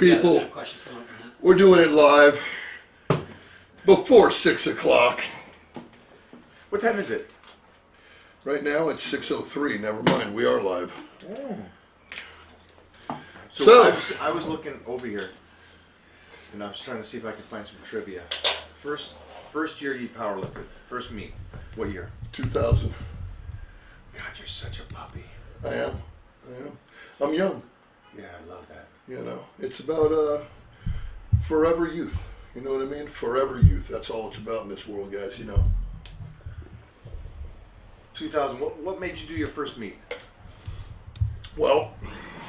people. We're doing it live before 6 o'clock. What time is it? Right now it's 6:03. Never mind, we are live. So I was looking over here, and I was trying to see if I could find some trivia. First year you powerlifted, first meet, what year? 2000. God, you're such a puppy. I am. I'm young. Yeah, I love that. You know, it's about forever youth. You know what I mean? Forever youth. That's all it's about in this world, guys. You know. 2000. What made you do your first meet? Well,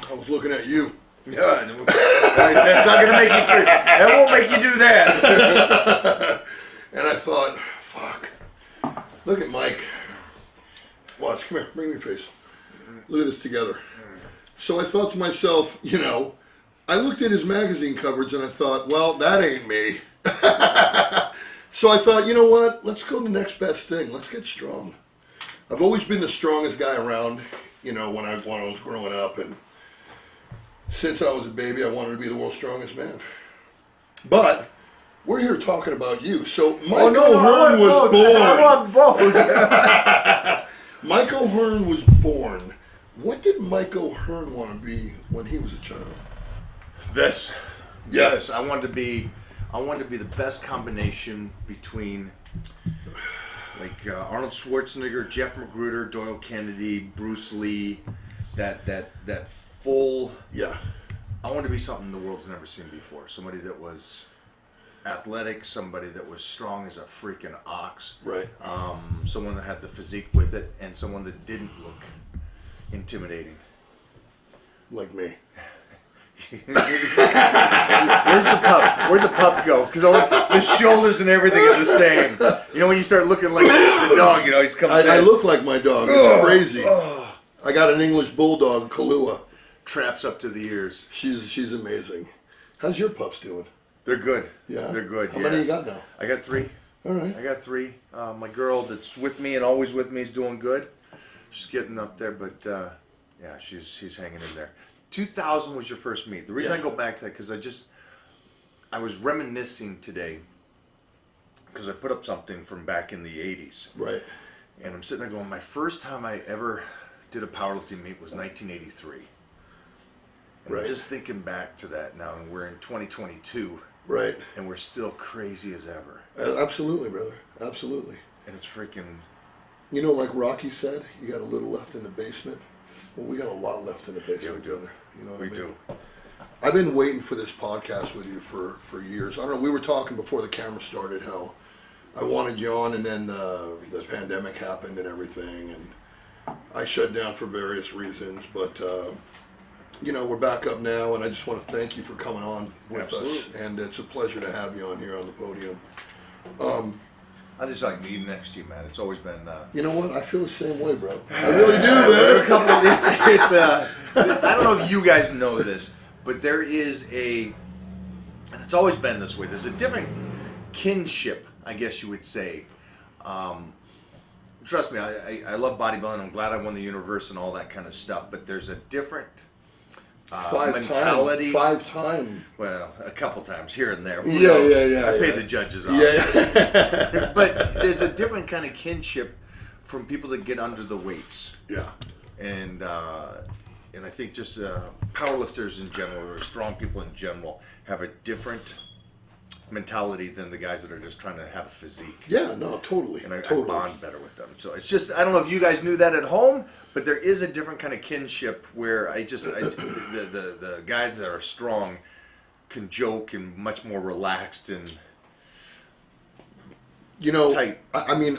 I was looking at you. Yeah, that's not gonna make you free. That won't make you do that. And I thought, fuck. Look at Mike. Watch, come here, bring me your face. Look at this together. So I thought to myself, you know, I looked at his magazine covers and I thought, well, that ain't me. So I thought, you know what? Let's go to the next best thing. Let's get strong. I've always been the strongest guy around, you know, when I was growing up. And since I was a baby, I wanted to be the world's strongest man. But we're here talking about you. So Michael Hearn was born. I want both. Michael Hearn was born. What did Michael Hearn want to be when he was a child? This. Yeah. Yes, I wanted to be the best combination between like Arnold Schwarzenegger, Jeff Magruder, Doyle Kennedy, Bruce Lee, that full. Yeah. I wanted to be something the world's never seen before. Somebody that was athletic, somebody that was strong as a freaking ox. Right. Someone that had the physique with it, and someone that didn't look intimidating. Like me. Where's the pup? Where'd the pup go? Because the shoulders and everything are the same. You know when you start looking like the dog, you know, he's coming I look like my dog. It's crazy. I got an English bulldog, Kahlua. Traps up to the ears. She's amazing. How's your pups doing? They're good. Yeah? They're good. How many you got now? I got 3. All right. I got 3. My girl that's with me and always with me is doing good. She's getting up there, but yeah, she's hanging in there. 2000 was your first meet. The reason I go back to that because I was reminiscing today because I put up something from back in the 80s. Right. And I'm sitting there going, my first time I ever did a powerlifting meet was 1983. And Right. I'm just thinking back to that now, and we're in 2022. Right. And we're still crazy as ever. Absolutely, brother. Absolutely. And it's freaking... You know, like Rocky said, you got a little left in the basement. Well, we got a lot left in the basement. Yeah, we do. Brother. You know what We I mean? do. I've been waiting for this podcast with you for years. I don't know, we were talking before the camera started how I wanted you on, and then the pandemic happened and everything, and I shut down for various reasons, but you know, we're back up now, and I just want to thank you for coming on with us, and it's a pleasure to have you on here on the podium. I just like being next to you, man. It's always been... You know what? I feel the same way, bro. I really do, man. A couple of I don't know if you guys know this, but there is and it's always been this way, there's a different kinship, I guess you would say. Trust me, I love bodybuilding. I'm glad I won the universe and all that kind of stuff, but there's a different mentality. 5 times. Well, a couple times here and there. Yeah. I pay the judges off. Yeah. But there's a different kind of kinship from people that get under the weights. Yeah. And I think just powerlifters in general, or strong people in general, have a different mentality than the guys that are just trying to have a physique. Yeah, no, totally. And I totally. bond better with them. So it's just, I don't know if you guys knew that at home, but there is a different kind of kinship where the guys that are strong can joke and much more relaxed and you know, tight. I mean,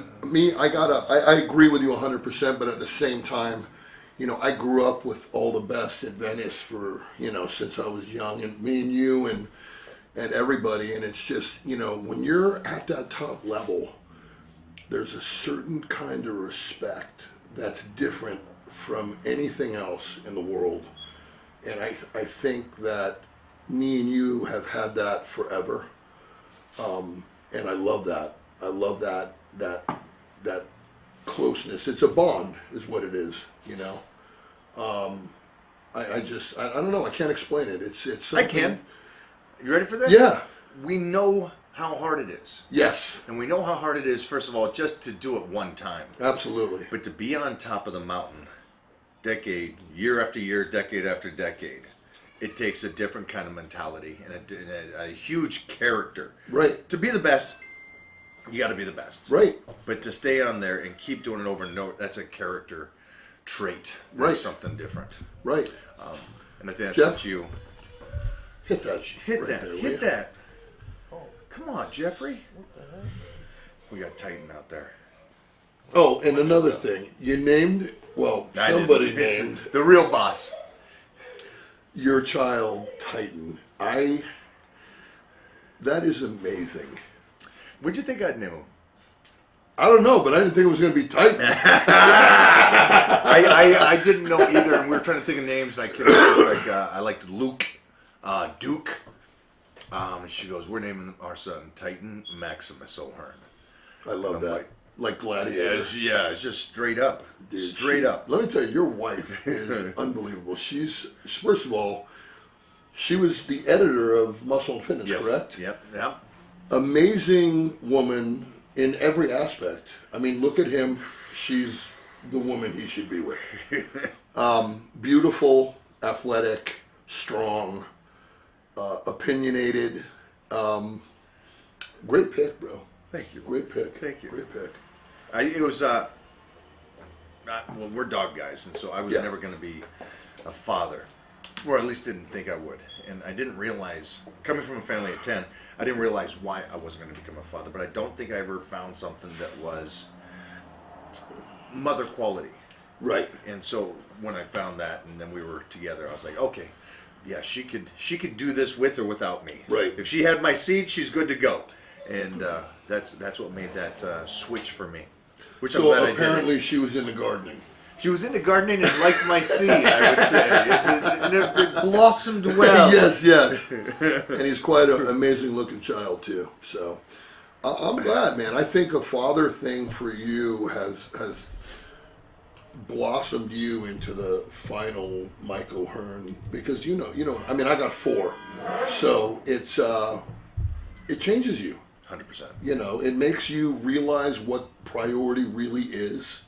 I agree with you 100%, but at the same time, you know, I grew up with all the best in Venice for, you know, since I was young, and me and you and everybody, and it's just, you know, when you're at that top level, there's a certain kind of respect that's different from anything else in the world. And I think that me and you have had that forever. And I love that. I love that closeness. It's a bond is what it is, you know. I don't know. I can't explain it. It's something, I can. You ready for this? Yeah. We know how hard it is. Yes. And we know how hard it is, first of all, just to do it one time. Absolutely. But to be on top of the mountain, year after year, decade after decade, it takes a different kind of mentality and a huge character. Right. To be the best, you got to be the best. Right. But to stay on there and keep doing it over and over, that's a character trait. Right. That's something different. Right. And I think that's Jeff? what you... Hit that. Hit right that. there, will Hit you? that. Oh, come on, Jeffrey. What the heck? We got Titan out there. Oh, and another thing. You named, well, somebody named the real boss. your child Titan. That is amazing. What'd you think I'd name him? I don't know, but I didn't think it was going to be Titan. I didn't know either, and we were trying to think of names, and I came up with I liked Luke, Duke. And she goes, "We're naming our son Titan Maximus O'Hearn." I love that. Like Gladiator. Yeah, it's just straight up. Dude, straight up. Let me tell you, your wife is unbelievable. She's, first of all, she was the editor of Muscle and Fitness, Yes. correct? Yep. Amazing woman in every aspect. I mean, look at him. She's the woman he should be with. Beautiful, athletic, strong, opinionated. Great pick, bro. Thank you. Great pick. Thank you. Great pick. It was, well, we're dog guys, and so I was Yeah. never going to be a father, or at least didn't think I would. And I didn't realize, coming from a family of 10, I didn't realize why I wasn't going to become a father. But I don't think I ever found something that was mother quality. Right. And so when I found that, and then we were together, I was like, okay, yeah, she could do this with or without me. Right. If she had my seed, she's good to go. And that's what made that switch for me. Which I'm So glad I did. apparently she was into gardening. She was into gardening and liked my seed, I would say. It blossomed well. Yes. And he's quite an amazing looking child too. So I'm glad, man. I think a father thing for you has blossomed you into the final Mike O'Hearn, because you know. I mean, I got 4, so it changes you. 100%. You know, it makes you realize what priority really is,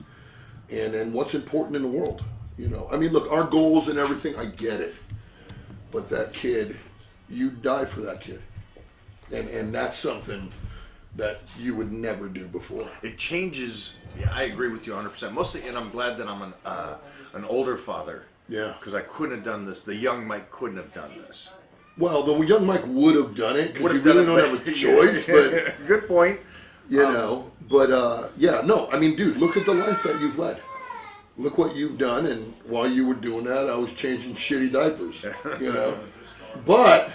and what's important in the world. You know, I mean, look, our goals and everything, I get it, but that kid, you die for that kid, and that's something that you would never do before. It changes. Yeah, I agree with you 100%. Mostly, and I'm glad that I'm an older father. Yeah. Because I couldn't have done this. The young Mike couldn't have done this. Well, the young Mike would have done it, because Would you have done really it, don't have a choice, but good point. you know, but yeah, no, I mean, dude, look at the life that you've led. Look what you've done, and while you were doing that, I was changing shitty diapers, you know. But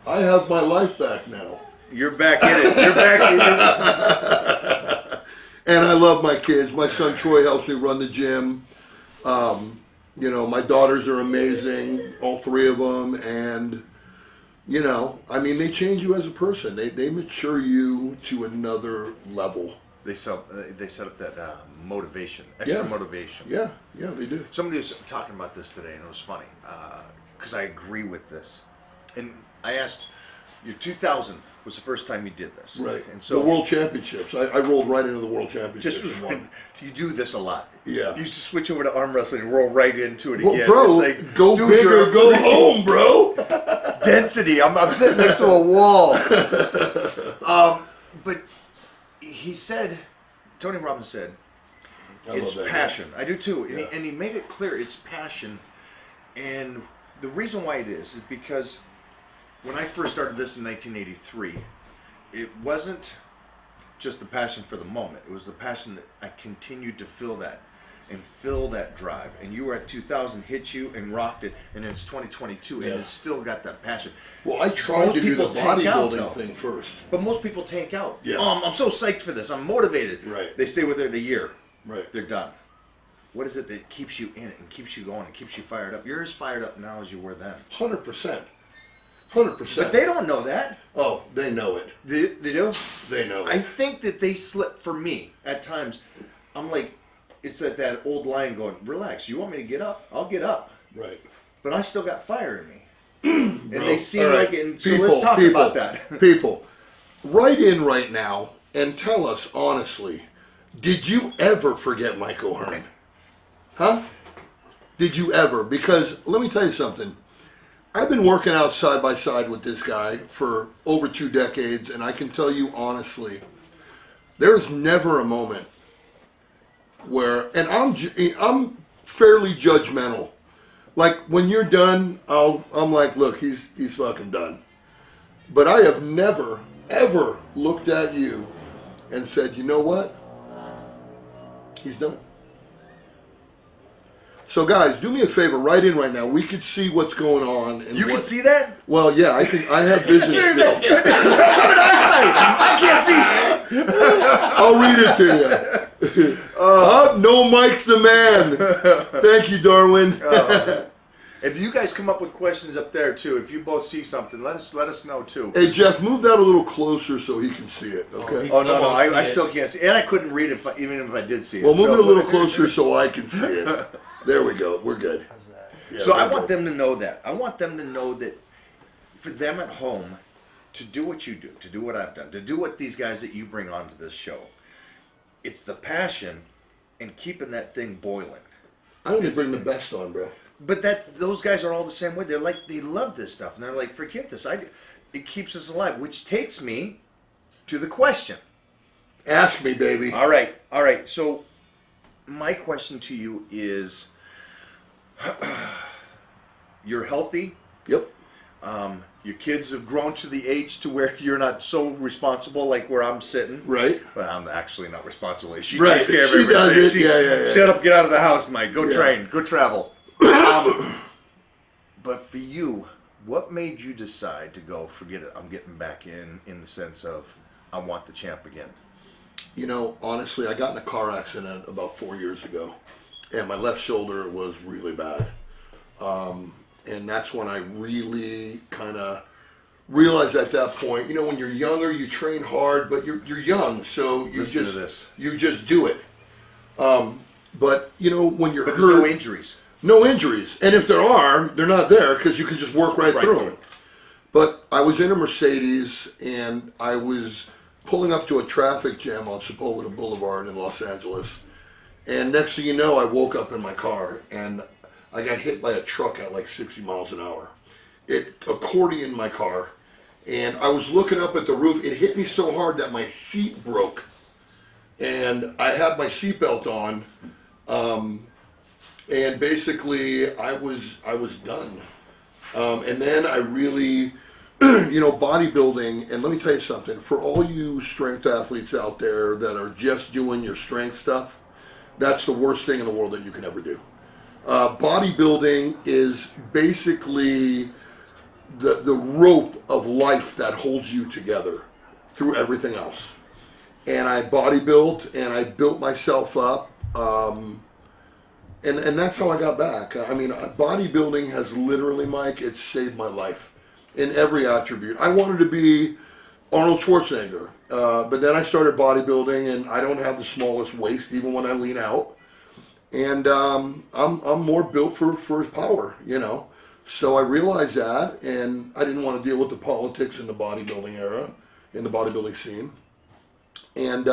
I have my life back now. You're back in it. You're back in it. And I love my kids. My son Troy helps me run the gym. You know, my daughters are amazing, all 3 of them, and you know, I mean, they change you as a person. They mature you to another level. They set up that motivation, extra motivation. Yeah, they do. Somebody was talking about this today, and it was funny because I agree with this. And I asked, your 2000 was the first time you did this, Right. And so the World Championships. I rolled right into the World Championships. just and won. you do this a lot. Yeah. You just switch over to arm wrestling and roll right into it Well, again. bro, It's like, go dude, big you're or go freaking home, bro. Density. I'm sitting next to a wall. But he said, Tony Robbins said, it's love that passion. I do too. Yeah. And he made it clear it's passion. And the reason why it is because when I first started this in 1983, it wasn't just the passion for the moment. It was the passion that I continued to feel that and feel that drive. And you were at 2000, hit you and rocked it, and it's 2022, Yeah. and it's still got that passion. Well, I tried Most to do the people tank out, bodybuilding though. thing first. But most people tank out. Yeah. Oh, I'm so psyched for this. I'm motivated. Right. They stay with it a year. Right. They're done. What is it that keeps you in it and keeps you going and keeps you fired up? You're as fired up now as you were then. 100%. 100%. But they don't know that. Oh, they know it. They do? They know I it. think that they slip for me at times. I'm like, it's at that old line going, relax, you want me to get up? I'll get up. Right. But I still got fire in me. and they seem All right. like it. And so let's talk about that. People, write in right now and tell us honestly, did you ever forget Mike O'Hearn? Huh? Did you ever? Because let me tell you something. I've been working out side by side with this guy for over 2 decades, and I can tell you honestly, there's never a moment where, and I'm fairly judgmental. Like when you're done, I'm like, look, he's fucking done. But I have never ever looked at you and said, you know what? He's done. So guys, do me a favor, write in right now. We could see what's going on. And You can see that? Well, yeah, I think I have vision still. I can't see. I'll read it to you. No, Mike's the man. Thank you, Darwin. If you guys come up with questions up there too, if you both see something, let us know too. Hey Jeff, move that a little closer so he can see it. Okay. Oh no, I still can't see, and I couldn't read it even if I did see it. Well, move it a little closer so I can see it. There we go. We're good. Yeah, so I want them to know that. I want them to know that for them at home, to do what you do, to do what I've done, to do what these guys that you bring onto this show, it's the passion and keeping that thing boiling. I only bring the best on, bro. But those guys are all the same way. They're like, they love this stuff, and they're like, forget this. It keeps us alive, which takes me to the question. Ask me, baby. All right. So my question to you is, you're healthy. Yep. Your kids have grown to the age to where you're not so responsible, like where I'm sitting. Right. Well, I'm actually not responsible. She Right. takes care of She everything. does it. Yeah. Shut up, get out of the house, Mike. Go Yeah. train. Go travel. But for you, what made you decide to go, forget it, I'm getting back in the sense of, I want the champ again? You know, honestly, I got in a car accident about 4 years ago, and my left shoulder was really bad. And that's when I really kind of realized at that point, you know, when you're younger, you train hard, but you're young, so you just do it. But you know, when you're hurt, there's no injuries. No injuries, and if there are, they're not there because you can just work right through them. But I was in a Mercedes, and I was pulling up to a traffic jam on Sepulveda Boulevard in Los Angeles, and next thing you know, I woke up in my car, and I got hit by a truck at like 60 miles an hour. It accordioned my car, and I was looking up at the roof. It hit me so hard that my seat broke, and I had my seatbelt on, and basically I was done. And then I really, you know, bodybuilding. And let me tell you something: for all you strength athletes out there that are just doing your strength stuff, that's the worst thing in the world that you can ever do. Bodybuilding is basically the rope of life that holds you together through everything else. And I bodybuilt, and I built myself up, and that's how I got back. I mean, bodybuilding has literally, Mike, it's saved my life in every attribute. I wanted to be Arnold Schwarzenegger, but then I started bodybuilding, and I don't have the smallest waist even when I lean out. And I'm more built for power, you know. So I realized that, and I didn't want to deal with the politics in the bodybuilding era, in the bodybuilding scene. And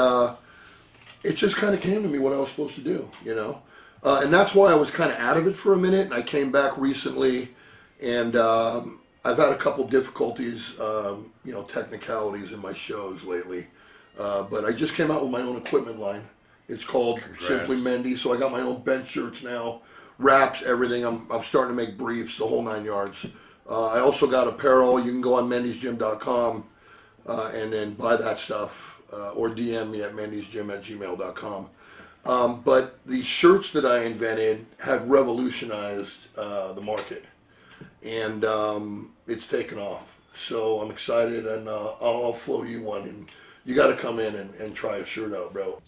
it just kind of came to me what I was supposed to do, you know. And that's why I was kind of out of it for a minute, and I came back recently, and I've had a couple difficulties, you know, technicalities in my shows lately. But I just came out with my own equipment line. It's called Simply Mendy, so I got my own bench shirts now, wraps, everything. I'm starting to make briefs, the whole 9 yards. I also got apparel. You can go on mendysgym.com and then buy that stuff, or DM me at mendysgym@gmail.com. But the shirts that I invented have revolutionized the market, and it's taken off. So I'm excited, and I'll flow you one, and you got to come in and try a shirt out, bro.